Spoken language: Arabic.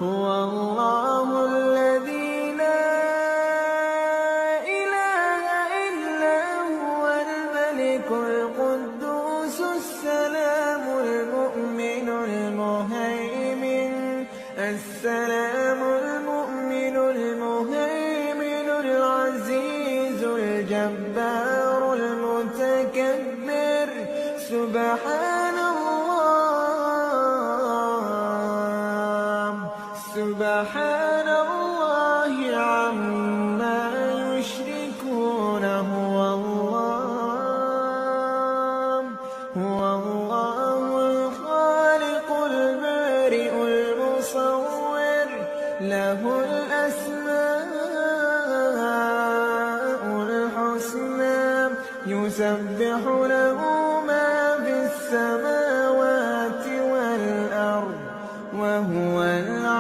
هو الله الذي لا إله إلا هو الملك القدوس السلام المؤمن المهيمن السلام المؤمن المهيمن العزيز الجبار المتكبر سبحان الله عما يشركون هو الله الخالق البارئ المصور له الأسماء الحسنى يسبح